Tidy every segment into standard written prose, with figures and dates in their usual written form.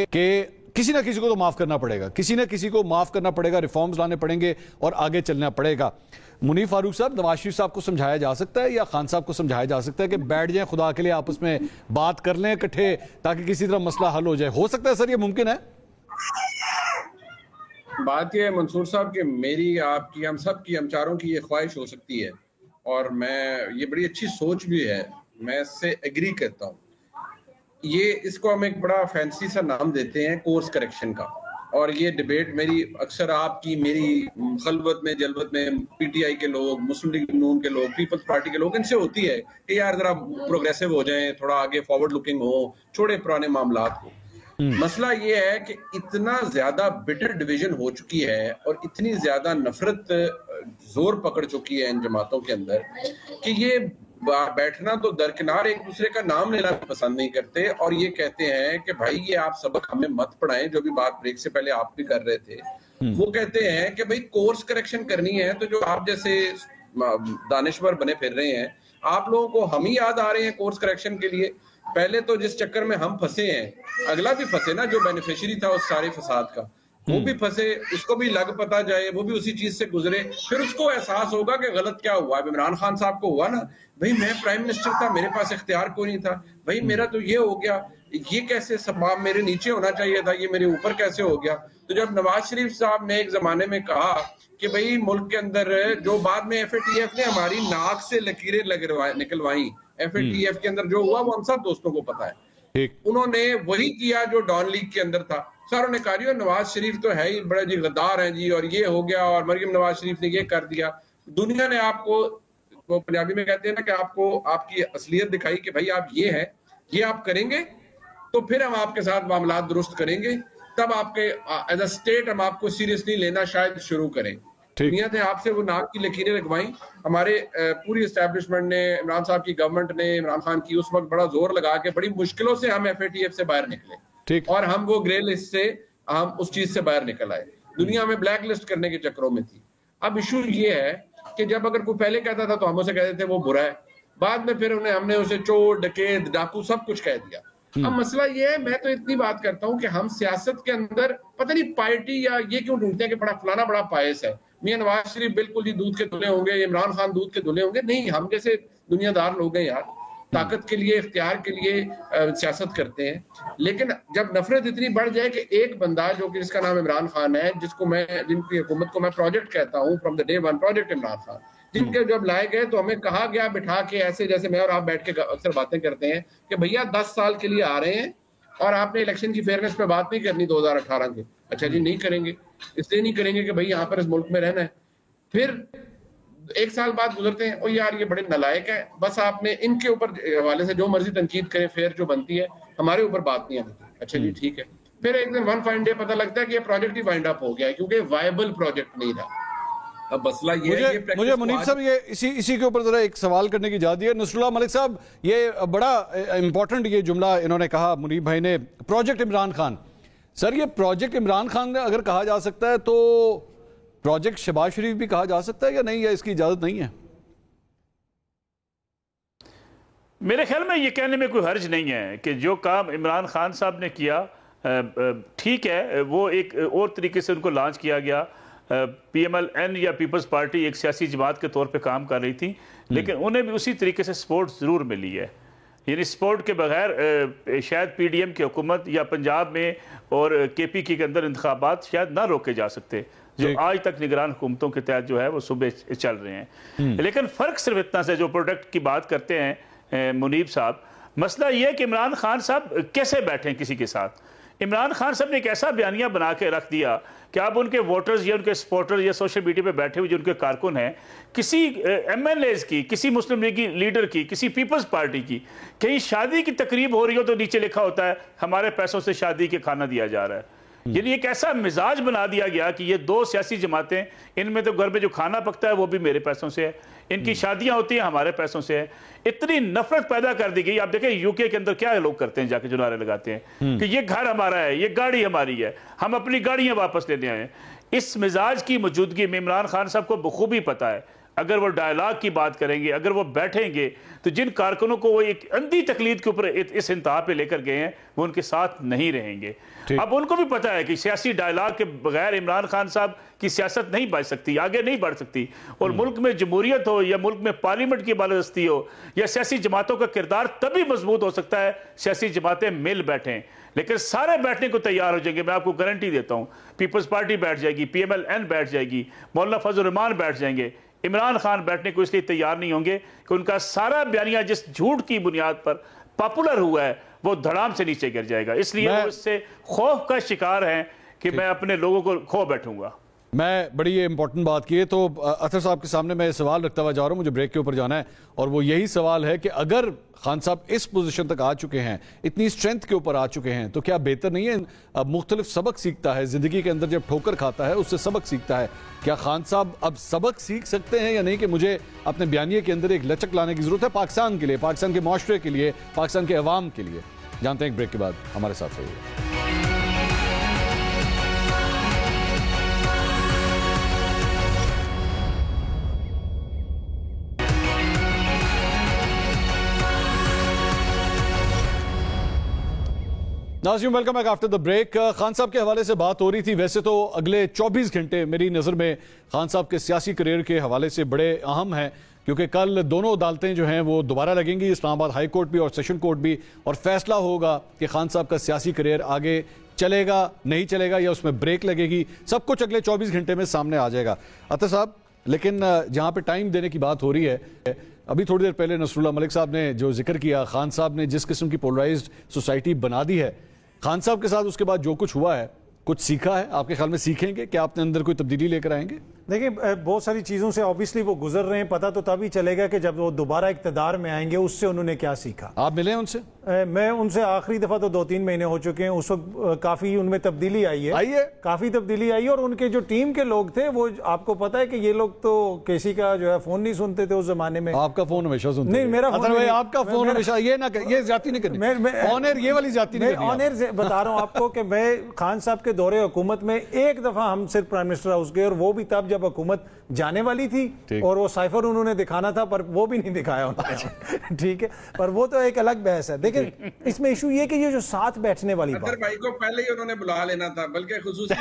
कि किसी ना किसी को तो माफ करना पड़ेगा, किसी ना किसी को माफ करना पड़ेगा, रिफॉर्म्स लाने पड़ेंगे और आगे चलना पड़ेगा। मुनीर फारूक साहब, नवाज शरीफ साहब को समझाया जा सकता है या खान साहब को समझाया जा सकता है कि बैठ जाएं, खुदा के लिए आपस में बात कर लें इकट्ठे, ताकि किसी तरह मसला हल हो जाए? हो सकता है सर, ये मुमकिन है? बात यह है मंसूर साहब कि मेरी, आपकी, हम सब की, हम चारों की ये ख्वाहिश हो सकती है और मैं, ये बड़ी अच्छी सोच भी है, मैं इससे एग्री करता हूँ। ये, इसको हम एक बड़ा फैंसी सा नाम देते हैं कोर्स करेक्शन का, और ये डिबेट मेरी अक्सर, आपकी, मेरी खलवत में जलवत में पीटीआई के लोग, मुस्लिम लीग नून के लोग, पीपल्स पार्टी के लोग, इनसे होती है कि यार जरा प्रोग्रेसिव हो जाएं, थोड़ा आगे फॉरवर्ड लुकिंग हो, छोड़े पुराने मामलात को। मसला ये है कि इतना ज्यादा बिटर डिवीजन हो चुकी है और इतनी ज्यादा नफरत जोर पकड़ चुकी है इन जमातों के अंदर कि ये बैठना तो दरकिनार, एक दूसरे का नाम लेना पसंद नहीं करते और ये कहते हैं कि भाई ये आप सबक हमें मत पढ़ाएं, जो भी बात ब्रेक से पहले आप भी कर रहे थे। वो कहते हैं कि भाई कोर्स करेक्शन करनी है तो जो आप जैसे दानिश्वर बने फिर रहे हैं, आप लोगों को हम ही याद आ रहे हैं कोर्स करेक्शन के लिए। पहले तो जिस चक्कर में हम फंसे हैं, अगला भी फंसे ना, जो बेनिफिशियरी था उस सारे फसाद का, वो भी फंसे, उसको भी लग पता जाए, वो भी उसी चीज से गुजरे, फिर उसको एहसास होगा कि गलत क्या हुआ। इमरान खान साहब को हुआ ना, भाई मैं प्राइम मिनिस्टर था, मेरे पास इख्तियार कोई नहीं था, भाई मेरा तो ये हो गया, ये कैसे सबाब मेरे नीचे होना चाहिए था, ये मेरे ऊपर कैसे हो गया। तो जब नवाज शरीफ साहब ने एक जमाने में कहा कि भाई मुल्क के अंदर, जो बाद में एफएटीएफ ने हमारी नाक से लकीरें निकलवाई, एफएटीएफ के अंदर जो हुआ वो हम सब दोस्तों को पता है, उन्होंने वही किया जो डॉन लीग के अंदर था। सारों ने कहा नवाज शरीफ तो है ही बड़ा जी गद्दार है जी, और ये हो गया, और मरियम नवाज शरीफ ने ये कर दिया। दुनिया ने आपको, वो पंजाबी में कहते हैं ना कि आपको आपकी असलियत दिखाई कि भाई आप ये है, ये आप करेंगे तो फिर हम आपके साथ मामलात दुरुस्त करेंगे, तब आपके एज अ स्टेट हम आपको सीरियसली लेना शायद शुरू करें। दुनिया ने आपसे वो नाक की लकीरें लगवाई, हमारे पूरी एस्टैब्लिशमेंट ने, इमरान साहब की गवर्नमेंट ने, इमरान खान की, उस वक्त बड़ा जोर लगा के बड़ी मुश्किलों से हम एफएटीएफ से बाहर निकले और हम वो ग्रे लिस्ट से, हम उस चीज से बाहर निकल आए। दुनिया में ब्लैक लिस्ट करने के चक्करों में थी। अब इशू ये है कि जब अगर कोई पहले कहता था तो हम उसे कहते थे वो बुरा है, बाद में फिर हमने उसे चोर, डकैत, डाकू सब कुछ कह दिया। अब मसला ये है, मैं तो इतनी बात करता हूं कि हम सियासत के अंदर पता नहीं पार्टी या ये क्यों ढूंढते हैं कि बड़ा फलाना बड़ा पायस है, मियां नवाज शरीफ बिल्कुल ही दूध के धुले होंगे, इमरान खान दूध के धुले होंगे। नहीं, हम जैसे दुनियादार लोग हैं यार, ताकत के लिए, इख्तियार के लिए सियासत करते हैं। लेकिन जब नफरत इतनी बढ़ जाए कि एक बंदा जो कि जिसका नाम इमरान खान है, जिसको मैं, जिनकी हुकूमत को मैं प्रोजेक्ट कहता हूँ, from the day one project Imran Khan, जिनके जब लाए गए तो हमें कहा गया बिठा के, ऐसे जैसे मैं और आप बैठ के अक्सर बातें करते हैं कि भैया 10 साल के लिए आ रहे हैं और आपने इलेक्शन की फेयरनेस पे बात नहीं करनी 2018 की। अच्छा जी, नहीं करेंगे, इसलिए नहीं करेंगे कि भाई यहाँ पर इस मुल्क में रहना है। फिर 1 साल बाद गुजरते हैं, ओ यार ये बड़े नालायक है, बस आपने इनके ऊपर हवाले से जो मर्जी तनकीद करें, फेयर जो बनती है, हमारे ऊपर बात नहीं आती। अच्छा जी ठीक है, फिर एक दिन वन फाइन डे पता लगता है कि ये प्रोजेक्ट ही वाइंड अप हो गया है क्योंकि वायबल प्रोजेक्ट नहीं था। अब मसला ये मुझे मुनीर साहब ये इसी के ऊपर जरा एक सवाल करने की इजाजत है। नसरुल्लाह मलिक साहब, ये बड़ा इंपॉर्टेंट ये जुमला इन्होंने कहा, मुनीर भाई ने, प्रोजेक्ट इमरान खान। सर ये प्रोजेक्ट इमरान खान अगर कहा जा सकता है तो प्रोजेक्ट शहबाज शरीफ भी कहा जा सकता है या नहीं, या इसकी इजाजत नहीं है? मेरे ख्याल में ये कहने में कोई हर्ज नहीं है कि जो काम इमरान खान साहब ने किया ठीक है, वो एक और तरीके से उनको लॉन्च किया गया। PMLN या पीपल्स पार्टी एक सियासी जमात के तौर पे काम कर रही थी, लेकिन उन्हें भी उसी तरीके से सपोर्ट ज़रूर मिली है। यानी सपोर्ट के बगैर शायद PDM की हुकूमत या पंजाब में और KPK के अंदर इंतखाबात शायद ना रोके जा सकते, जो आज तक निगरान हुकूमतों के तहत जो है वो सुबह चल रहे हैं। लेकिन फ़र्क सिर्फ इतना से, जो प्रोडक्ट की बात करते हैं मुनीब साहब, मसला ये है कि इमरान खान साहब कैसे बैठे किसी के साथ। इमरान खान साहब ने एक ऐसा बयानिया बना के रख दिया कि अब उनके वोटर्स या उनके सपोर्टर या सोशल मीडिया पे बैठे हुए जो उनके कारकुन हैं, किसी MLAs की, किसी मुस्लिम लीग लीडर की, किसी पीपल्स पार्टी की कहीं शादी की तकरीब हो रही हो तो नीचे लिखा होता है हमारे पैसों से शादी के खाना दिया जा रहा है। यानी एक ऐसा मिजाज बना दिया गया कि ये दो सियासी जमातें, इनमें तो घर में जो खाना पकता है वो भी मेरे पैसों से है, इनकी शादियां होती हैं हमारे पैसों से है। इतनी नफरत पैदा कर दी गई। आप देखें यूके के अंदर क्या लोग करते हैं, जाके जो नारे लगाते हैं कि ये घर हमारा है, ये गाड़ी हमारी है, हम अपनी गाड़ियां वापस लेने आए। इस मिजाज की मौजूदगी में इमरान खान साहब को बखूबी पता है अगर वो डायलॉग की बात करेंगे, अगर वो बैठेंगे, तो जिन कारकुनों को वो एक अंधी तकलीद के ऊपर इस इंतहा पे लेकर गए हैं वो उनके साथ नहीं रहेंगे। अब उनको भी पता है कि सियासी डायलॉग के बगैर इमरान खान साहब की सियासत नहीं बढ़ सकती, आगे नहीं बढ़ सकती। और मुल्क में जमहूरियत हो या मुल्क में पार्लियामेंट की बालादस्ती हो या सियासी जमातों का किरदार तभी मजबूत हो सकता है सियासी जमातें मिल बैठें। लेकिन सारे बैठने को तैयार हो जाएंगे, मैं आपको गारंटी देता हूं। पीपल्स पार्टी बैठ जाएगी, PMLN बैठ जाएगी, मौलाना फजल रहमान बैठ जाएंगे। इमरान खान बैठने को इसलिए तैयार नहीं होंगे कि उनका सारा बयानिया जिस झूठ की बुनियाद पर पॉपुलर हुआ है वो धड़ाम से नीचे गिर जाएगा। इसलिए वो इससे खौफ का शिकार हैं कि मैं अपने लोगों को खो बैठूंगा। मैं बड़ी ये इंपॉर्टेंट बात की है, तो अतर साहब के सामने मैं सवाल रखता हुआ जा रहा हूं, मुझे ब्रेक के ऊपर जाना है, और वो यही सवाल है कि अगर खान साहब इस पोजीशन तक आ चुके हैं, इतनी स्ट्रेंथ के ऊपर आ चुके हैं, तो क्या बेहतर नहीं है अब मुख्तलिफ सबक सीखता है जिंदगी के अंदर, जब ठोकर खाता है उससे सबक सीखता है, क्या खान साहब अब सबक सीख सकते हैं या नहीं कि मुझे अपने बयानिए के अंदर एक लचक लाने की जरूरत है पाकिस्तान के लिए, पाकिस्तान के माशरे के लिए, पाकिस्तान के अवाम के लिए? जानते हैं एक ब्रेक के बाद, हमारे साथ रहिए। नाज़रीन, welcome back after the break. Khan साहब के हवाले से बात हो रही थी। वैसे तो अगले 24 घंटे मेरी नज़र में खान साहब के सियासी करियर के हवाले से बड़े अहम हैं, क्योंकि कल दोनों अदालतें जो हैं वो दोबारा लगेंगी, इस्लामाबाद हाई कोर्ट भी और सेशन कोर्ट भी, और फैसला होगा कि खान साहब का सियासी करियर आगे चलेगा नहीं चलेगा या उसमें ब्रेक लगेगी। सब कुछ अगले 24 घंटे में सामने आ जाएगा। अतर साहब, लेकिन जहाँ पर टाइम देने की बात हो रही है, अभी थोड़ी देर पहले नसरुल्लाह मलिक साहब ने जो जिक्र किया, खान साहब ने जिस किस्म की पोलराइज्ड सोसाइटी बना दी है, खान साहब के साथ उसके बाद जो कुछ हुआ है, कुछ सीखा है? आपके ख्याल में सीखेंगे? क्या अपने अंदर कोई तब्दीली लेकर आएंगे? देखिए, बहुत सारी चीज़ों से ऑब्वियसली वो गुजर रहे हैं, पता तो तभी चलेगा कि जब वो दोबारा इक़्तिदार में आएंगे उससे उन्होंने क्या सीखा। आप मिले उनसे? मैं उनसे आखिरी दफ़ा तो 2-3 महीने हो चुके हैं। उस वक्त काफ़ी उनमें तब्दीली आई है, काफ़ी तब्दीली आई है। और उनके जो टीम के लोग थे, वो आपको पता है कि ये लोग तो किसी का जो है फ़ोन नहीं सुनते थे उस जमाने में। आपका फ़ोन हमेशा सुनते? नहीं, मेरा फ़ोन, आपका फ़ोन हमेशा, ये ना ये जाती नहीं करनी, ऑन एयर ये वाली जाती नहीं करनी। ऑन एयर से बता रहा हूँ आपको कि मैं खान साहब के दौरे हुकूमत में एक दफ़ा हम सिर्फ प्राइम मिनिस्टर हाउस गए, और वो भी तब जब हुकूमत जाने वाली थी, और वो साइफर उन्होंने दिखाना था पर वो भी नहीं दिखाया उन्होंने। ठीक है, पर वो तो एक अलग बहस है। देखिए, इसमें इशू ये कि ये जो साथ बैठने वाली बात, भाई को पहले ही उन्होंने बुला लेना था, बल्कि खुसूसी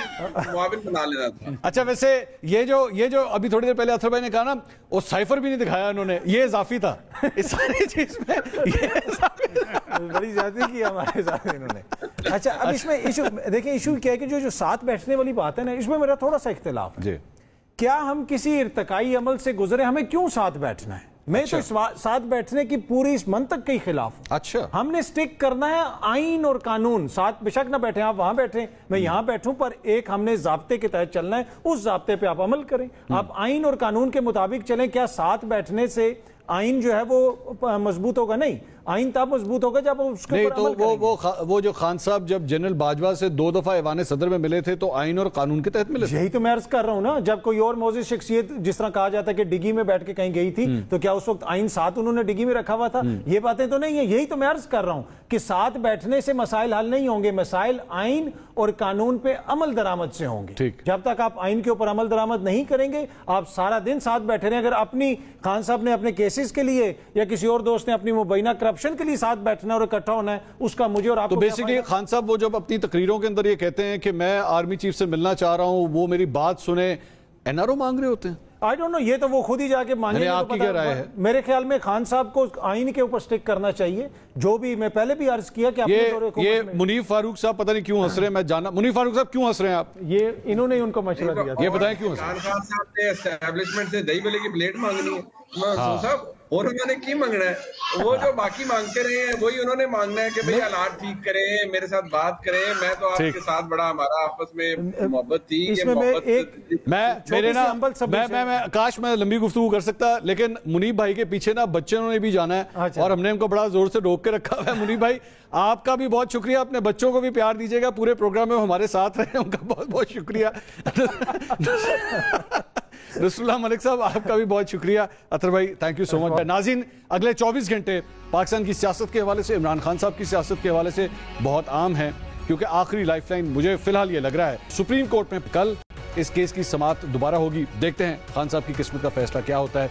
मुआविन बना लेना था। अच्छा, वैसे ये जो अभी थोड़ी देर पहले अतर भाई ने कहा ना, वो साइफर भी नहीं दिखाया उन्होंने, ये इजाफी था इस सारी चीज में, ये बड़ी ज्यादती की हमारे साथ इन्होंने। अच्छा, अब इसमें इशू देखिए, इशू क्या है कि जो साथ बैठने वाली बात है ना, इसमें मेरा थोड़ा सा इख्तिलाफ है। क्या हम किसी इर्तकाई अमल से गुजरे, हमें क्यों साथ बैठना है? मैं तो साथ बैठने की पूरी इस मंतक के खिलाफ हूं। अच्छा, हमने स्टिक करना है आइन और कानून, साथ बेशक ना बैठे, आप वहां बैठे, मैं यहां बैठूं, पर एक हमने जाब्ते के तहत चलना है, उस जाब्ते पे आप अमल करें, आप आइन और कानून के मुताबिक चलें। क्या साथ बैठने से आइन जो है वो मजबूत होगा? नहीं, आइन तब मजबूत होगा जब उसके नहीं, तो वो जो खान साहब जब जनरल बाजवा से 2 दफा ऐवान सदर में मिले थे, तो आइन और कानून के तहत मिले थे। यही तो मैं अर्ज कर रहा हूं ना, जब कोई और मौजूद शख्सियत, जिस तरह कहा जाता है कि डिग्गी में बैठ के कहीं गई थी, तो क्या उस वक्त आइन साथ उन्होंने डिग्गी में रखा हुआ था? ये बातें तो नहीं है। यही तो मैं अर्ज कर रहा हूं कि साथ बैठने से मसाइल हल नहीं होंगे, मसाइल आइन और कानून पे अमल दरामद से होंगे। जब तक आप आइन के ऊपर अमल दरामद नहीं करेंगे, आप सारा दिन साथ बैठे रहे। अगर अपनी खान साहब ने अपने केसेस के लिए या किसी और दोस्त ने अपनी मुबैना करप्शन के लिए साथ बैठना और इकट्ठा होना है, उसका मुझे और आपको तो बेसिकली खान साहब वो जब अपनी तकरीरों के अंदर ये कहते हैं कि मैं आर्मी चीफ से मिलना चाह रहा हूं, वो मेरी बात सुने, एनआरओ मांग रहे होते हैं? आई डोंट नो, ये तो वो खुद ही जाके मांगे। आपकी क्या राय है? मेरे ख्याल में खान साहब को आइन के ऊपर स्टिक करना चाहिए, जो भी मैं पहले भी अर्ज किया कि ये मुनीफ फारूक साहब पता नहीं क्यों हंस रहे हैं, मैं जानना। मुनीफ फारूक साहब क्यों हंस रहे हैं आप? ये इन्होंने ही उनको मशवरा दिया, ये बताएं क्यों हंस रहे हैं? खान साहब ने एस्टैब्लिशमेंट से दही बले की प्लेट मांगनी है साहब, और उन्होंने की मांगना है? वो जो बाकी मांगते रहे हैं वही उन्होंने मांगना है कि भाई हालात ठीक करें, मेरे साथ बात करें। मैं तो आपके साथ बड़ा हमारा आपस में मोहब्बत थी, मैं काश मैं लंबी गुफ्तगू कर सकता, लेकिन मुनीब भाई के पीछे ना बच्चों ने भी जाना है, और हमने उनको बड़ा जोर से रोक के रखा हुआ है। मुनीब भाई, आपका भी बहुत शुक्रिया, अपने बच्चों को भी प्यार दीजिएगा, पूरे प्रोग्राम में हमारे साथ रहे, उनका बहुत बहुत शुक्रिया। नसरुल्लाह मलिक साहब, आपका भी बहुत शुक्रिया। अतर भाई, थैंक यू सो मच। नाज़रीन, अगले 24 घंटे पाकिस्तान की सियासत के हवाले से, इमरान खान साहब की सियासत के हवाले से बहुत आम है, क्योंकि आखिरी लाइफलाइन मुझे फिलहाल ये लग रहा है सुप्रीम कोर्ट में कल इस केस की समाअत दोबारा होगी। देखते हैं खान साहब की किस्मत का फैसला क्या होता है।